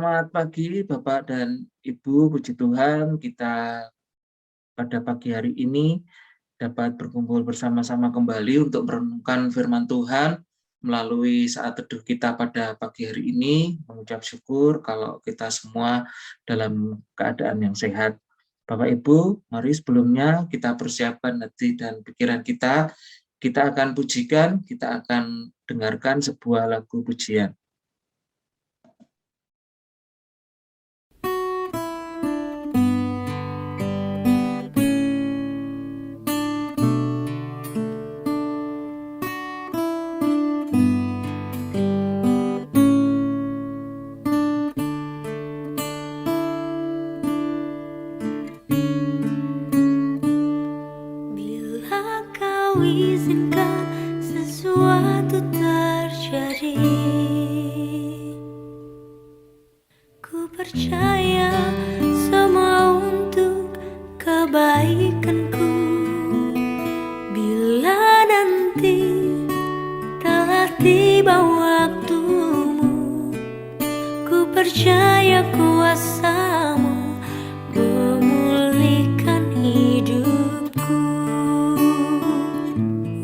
Selamat pagi Bapak dan Ibu, puji Tuhan kita pada pagi hari ini dapat berkumpul bersama-sama kembali untuk merenungkan firman Tuhan melalui saat teduh kita pada pagi hari ini, mengucap syukur kalau kita semua dalam keadaan yang sehat. Bapak Ibu, mari sebelumnya kita persiapkan hati dan pikiran kita akan pujikan, kita akan dengarkan sebuah lagu pujian. Izinkan sesuatu terjadi. Ku percaya semua untuk kebaikanku. Bila nanti telah tiba waktumu, ku percaya kuasa-Mu memulihkan hidupku.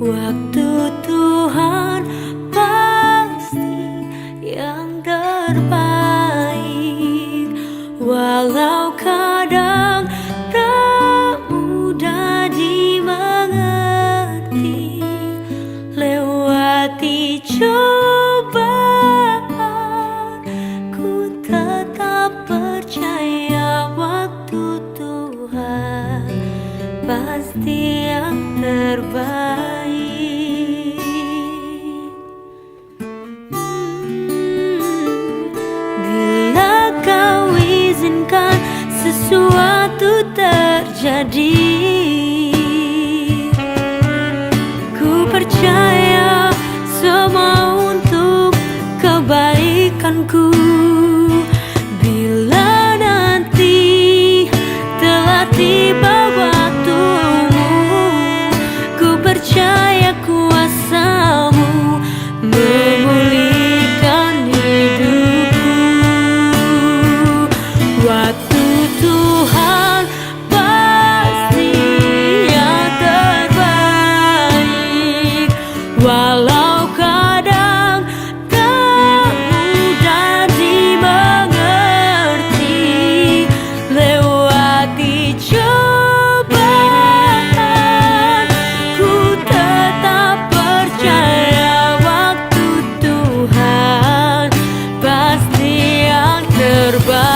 Waktu Tuhan pasti yang terbaik, walau kadang tak mudah dimengerti. Lewati cobaan, ku tetap percaya waktu Tuhan pasti yang terbaik. Sesuatu terjadi, ku percaya semua untuk kebaikanku. Bila nanti telah tiba waktumu, ku percaya kuasa-Mu memulihkan hidupku. Waktu Tuhan pasti yang terbaik, walau kadang tak mudah dimengerti. Lewati cobaan, ku tetap percaya waktu Tuhan pasti yang terbaik.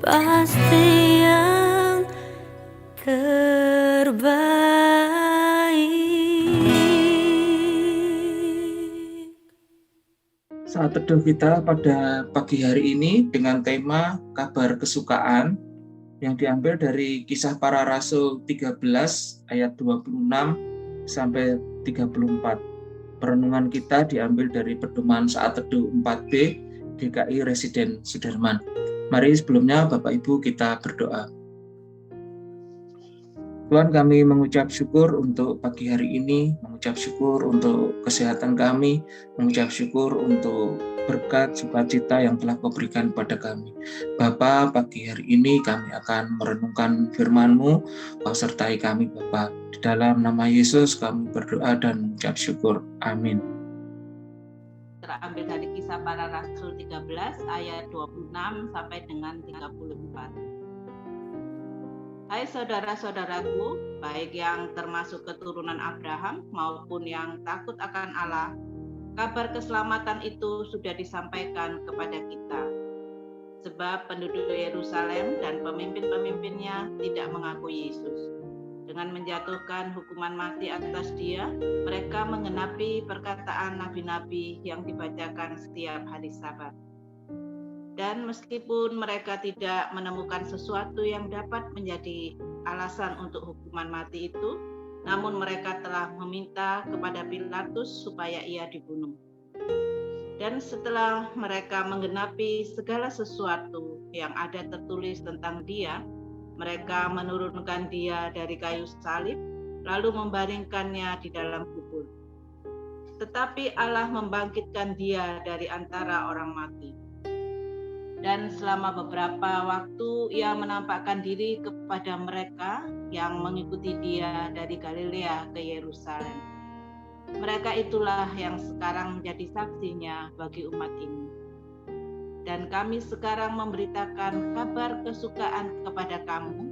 Pasti yang terbaik. Saat teduh kita pada pagi hari ini dengan tema kabar kesukaan yang diambil dari Kisah Para Rasul 13 ayat 26 sampai 34. Perenungan kita diambil dari pedoman saat teduh 4B GKI Residen Sudirman. Mari sebelumnya Bapak Ibu kita berdoa. Tuhan, kami mengucap syukur untuk pagi hari ini, mengucap syukur untuk kesehatan kami, mengucap syukur untuk berkat sukacita yang telah Kau berikan pada kami. Bapa, pagi hari ini kami akan merenungkan firman-Mu, Kau sertai kami Bapa. Di dalam nama Yesus kami berdoa dan mengucap syukur. Amin. Terambil dari Kisah Para Rasul 13 ayat 26 sampai dengan 34. Hai saudara-saudaraku, baik yang termasuk keturunan Abraham maupun yang takut akan Allah, kabar keselamatan itu sudah disampaikan kepada kita. Sebab penduduk Yerusalem dan pemimpin-pemimpinnya tidak mengakui Yesus. Dengan menjatuhkan hukuman mati atas Dia, mereka mengenapi perkataan nabi-nabi yang dibacakan setiap hari Sabat. Dan meskipun mereka tidak menemukan sesuatu yang dapat menjadi alasan untuk hukuman mati itu, namun mereka telah meminta kepada Pilatus supaya ia dibunuh. Dan setelah mereka menggenapi segala sesuatu yang ada tertulis tentang Dia, mereka menurunkan Dia dari kayu salib, lalu membaringkannya di dalam kubur. Tetapi Allah membangkitkan Dia dari antara orang mati. Dan selama beberapa waktu Ia menampakkan diri kepada mereka yang mengikuti Dia dari Galilea ke Yerusalem. Mereka itulah yang sekarang menjadi saksinya bagi umat ini. Dan kami sekarang memberitakan kabar kesukaan kepada kamu,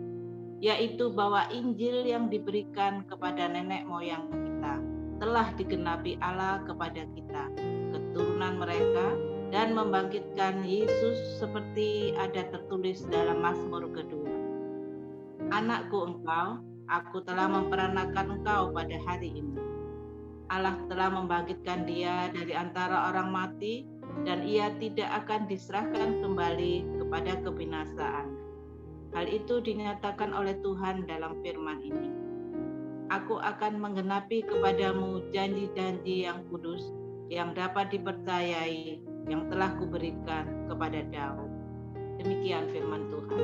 yaitu bahwa Injil yang diberikan kepada nenek moyang kita telah digenapi Allah kepada kita, keturunan mereka, dan membangkitkan Yesus seperti ada tertulis dalam Mazmur kedua. Anakku engkau, aku telah memperanakan engkau pada hari ini. Allah telah membangkitkan Dia dari antara orang mati, dan Ia tidak akan diserahkan kembali kepada kebinasaan. Hal itu dinyatakan oleh Tuhan dalam firman ini. Aku akan menggenapi kepadamu janji-janji yang kudus, yang dapat dipercayai, yang telah kuberikan kepada Daud. Demikian firman Tuhan.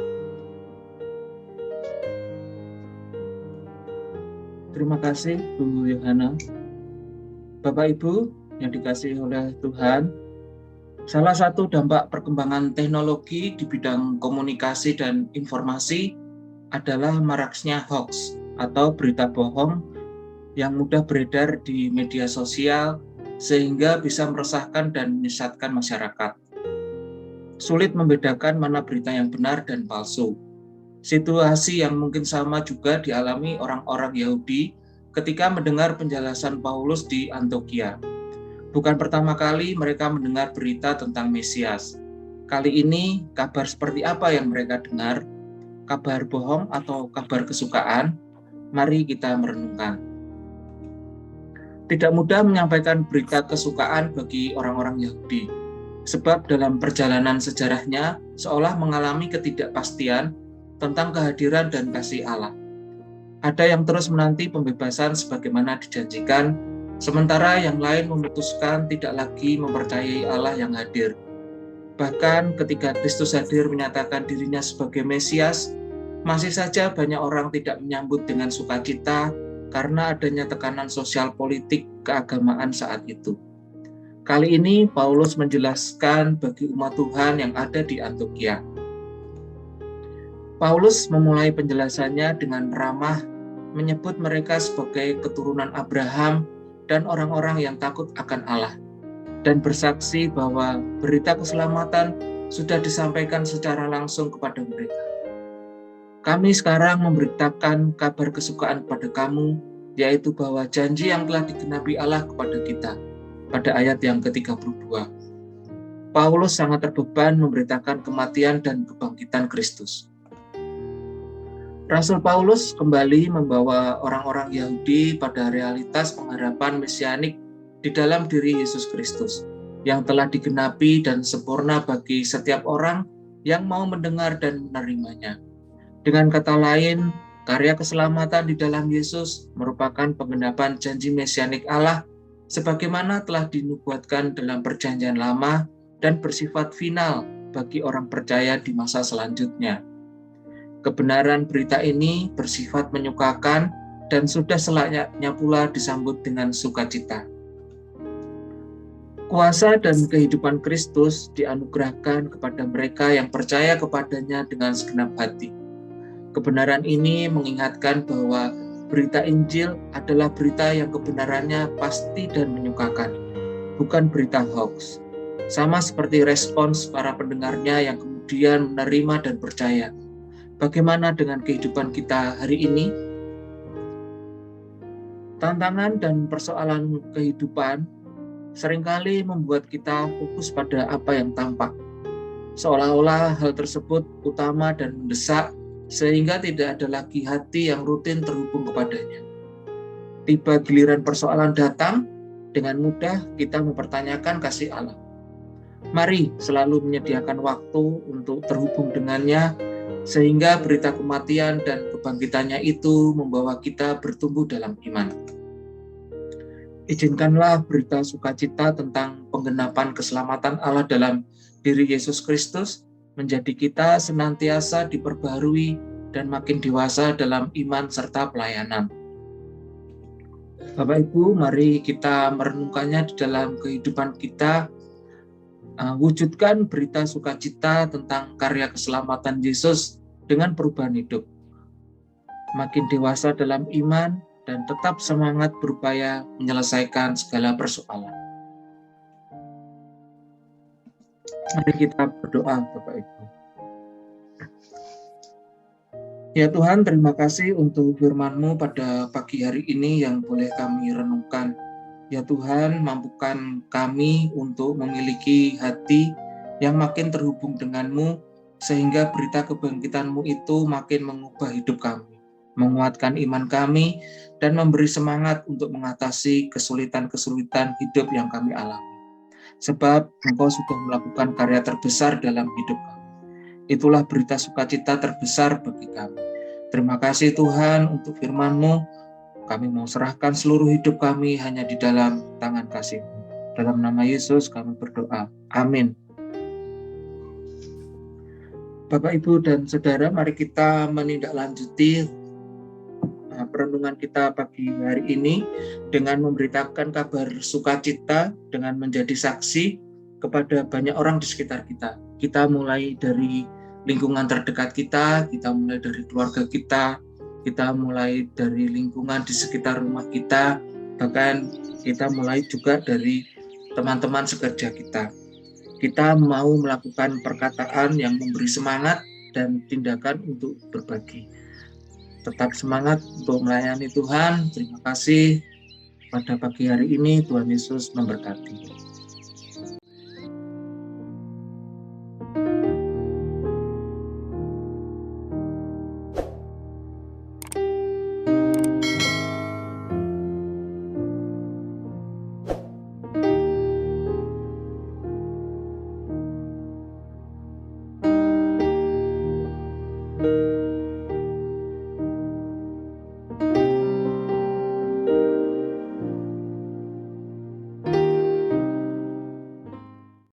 Terima kasih Bu Yohana. Bapak Ibu yang dikasihi oleh Tuhan, salah satu dampak perkembangan teknologi di bidang komunikasi dan informasi adalah maraknya hoax atau berita bohong yang mudah beredar di media sosial sehingga bisa meresahkan dan menyesatkan masyarakat. Sulit membedakan mana berita yang benar dan palsu. Situasi yang mungkin sama juga dialami orang-orang Yahudi ketika mendengar penjelasan Paulus di Antiokhia. Bukan pertama kali mereka mendengar berita tentang Mesias. Kali ini, kabar seperti apa yang mereka dengar? Kabar bohong atau kabar kesukaan? Mari kita merenungkan. Tidak mudah menyampaikan berita kesukaan bagi orang-orang Yahudi, sebab dalam perjalanan sejarahnya seolah mengalami ketidakpastian tentang kehadiran dan kasih Allah. Ada yang terus menanti pembebasan sebagaimana dijanjikan, sementara yang lain memutuskan tidak lagi mempercayai Allah yang hadir. Bahkan ketika Kristus hadir menyatakan dirinya sebagai Mesias, masih saja banyak orang tidak menyambut dengan sukacita karena adanya tekanan sosial politik keagamaan saat itu. Kali ini Paulus menjelaskan bagi umat Tuhan yang ada di Antiokhia. Paulus memulai penjelasannya dengan ramah, menyebut mereka sebagai keturunan Abraham dan orang-orang yang takut akan Allah, dan bersaksi bahwa berita keselamatan sudah disampaikan secara langsung kepada mereka. Kami sekarang memberitakan kabar kesukaan pada kamu, yaitu bahwa janji yang telah digenapi Allah kepada kita, pada ayat yang ke-32. Paulus sangat terbeban memberitakan kematian dan kebangkitan Kristus. Rasul Paulus kembali membawa orang-orang Yahudi pada realitas pengharapan mesianik di dalam diri Yesus Kristus, yang telah digenapi dan sempurna bagi setiap orang yang mau mendengar dan menerimanya. Dengan kata lain, karya keselamatan di dalam Yesus merupakan penggenapan janji mesianik Allah sebagaimana telah dinubuatkan dalam Perjanjian Lama dan bersifat final bagi orang percaya di masa selanjutnya. Kebenaran berita ini bersifat menyukakan dan sudah selayaknya pula disambut dengan sukacita. Kuasa dan kehidupan Kristus dianugerahkan kepada mereka yang percaya kepadanya dengan segenap hati. Kebenaran ini mengingatkan bahwa berita Injil adalah berita yang kebenarannya pasti dan menyukakan, bukan berita hoax. Sama seperti respons para pendengarnya yang kemudian menerima dan percaya. Bagaimana dengan kehidupan kita hari ini? Tantangan dan persoalan kehidupan seringkali membuat kita fokus pada apa yang tampak. Seolah-olah hal tersebut utama dan mendesak, sehingga tidak ada lagi hati yang rutin terhubung kepadanya. Tiba giliran persoalan datang, dengan mudah kita mempertanyakan kasih Allah. Mari selalu menyediakan waktu untuk terhubung dengannya, sehingga berita kematian dan kebangkitannya itu membawa kita bertumbuh dalam iman. Izinkanlah berita sukacita tentang penggenapan keselamatan Allah dalam diri Yesus Kristus menjadi kita senantiasa diperbaharui dan makin dewasa dalam iman serta pelayanan. Bapak Ibu, mari kita merenungkannya di dalam kehidupan kita. Wujudkan berita sukacita tentang karya keselamatan Yesus dengan perubahan hidup. Makin dewasa dalam iman dan tetap semangat berupaya menyelesaikan segala persoalan. Mari kita berdoa, Bapak Ibu. Ya Tuhan, terima kasih untuk firman-Mu pada pagi hari ini yang boleh kami renungkan. Ya Tuhan, mampukan kami untuk memiliki hati yang makin terhubung dengan-Mu, sehingga berita kebangkitan-Mu itu makin mengubah hidup kami, menguatkan iman kami, dan memberi semangat untuk mengatasi kesulitan-kesulitan hidup yang kami alami. Sebab Engkau sudah melakukan karya terbesar dalam hidup kami. Itulah berita sukacita terbesar bagi kami. Terima kasih Tuhan untuk firman-Mu. Kami mau serahkan seluruh hidup kami hanya di dalam tangan kasih-Mu. Dalam nama Yesus kami berdoa. Amin. Bapak, Ibu, dan Saudara, mari kita menindaklanjuti perenungan kita pagi hari ini dengan memberitakan kabar sukacita dengan menjadi saksi kepada banyak orang di sekitar kita. Kita mulai dari lingkungan terdekat kita mulai dari keluarga kita mulai dari lingkungan di sekitar rumah kita, bahkan kita mulai juga dari teman-teman sekerja kita. Kita mau melakukan perkataan yang memberi semangat dan tindakan untuk berbagi. Tetap semangat untuk melayani Tuhan. Terima kasih pada pagi hari ini. Tuhan Yesus memberkati.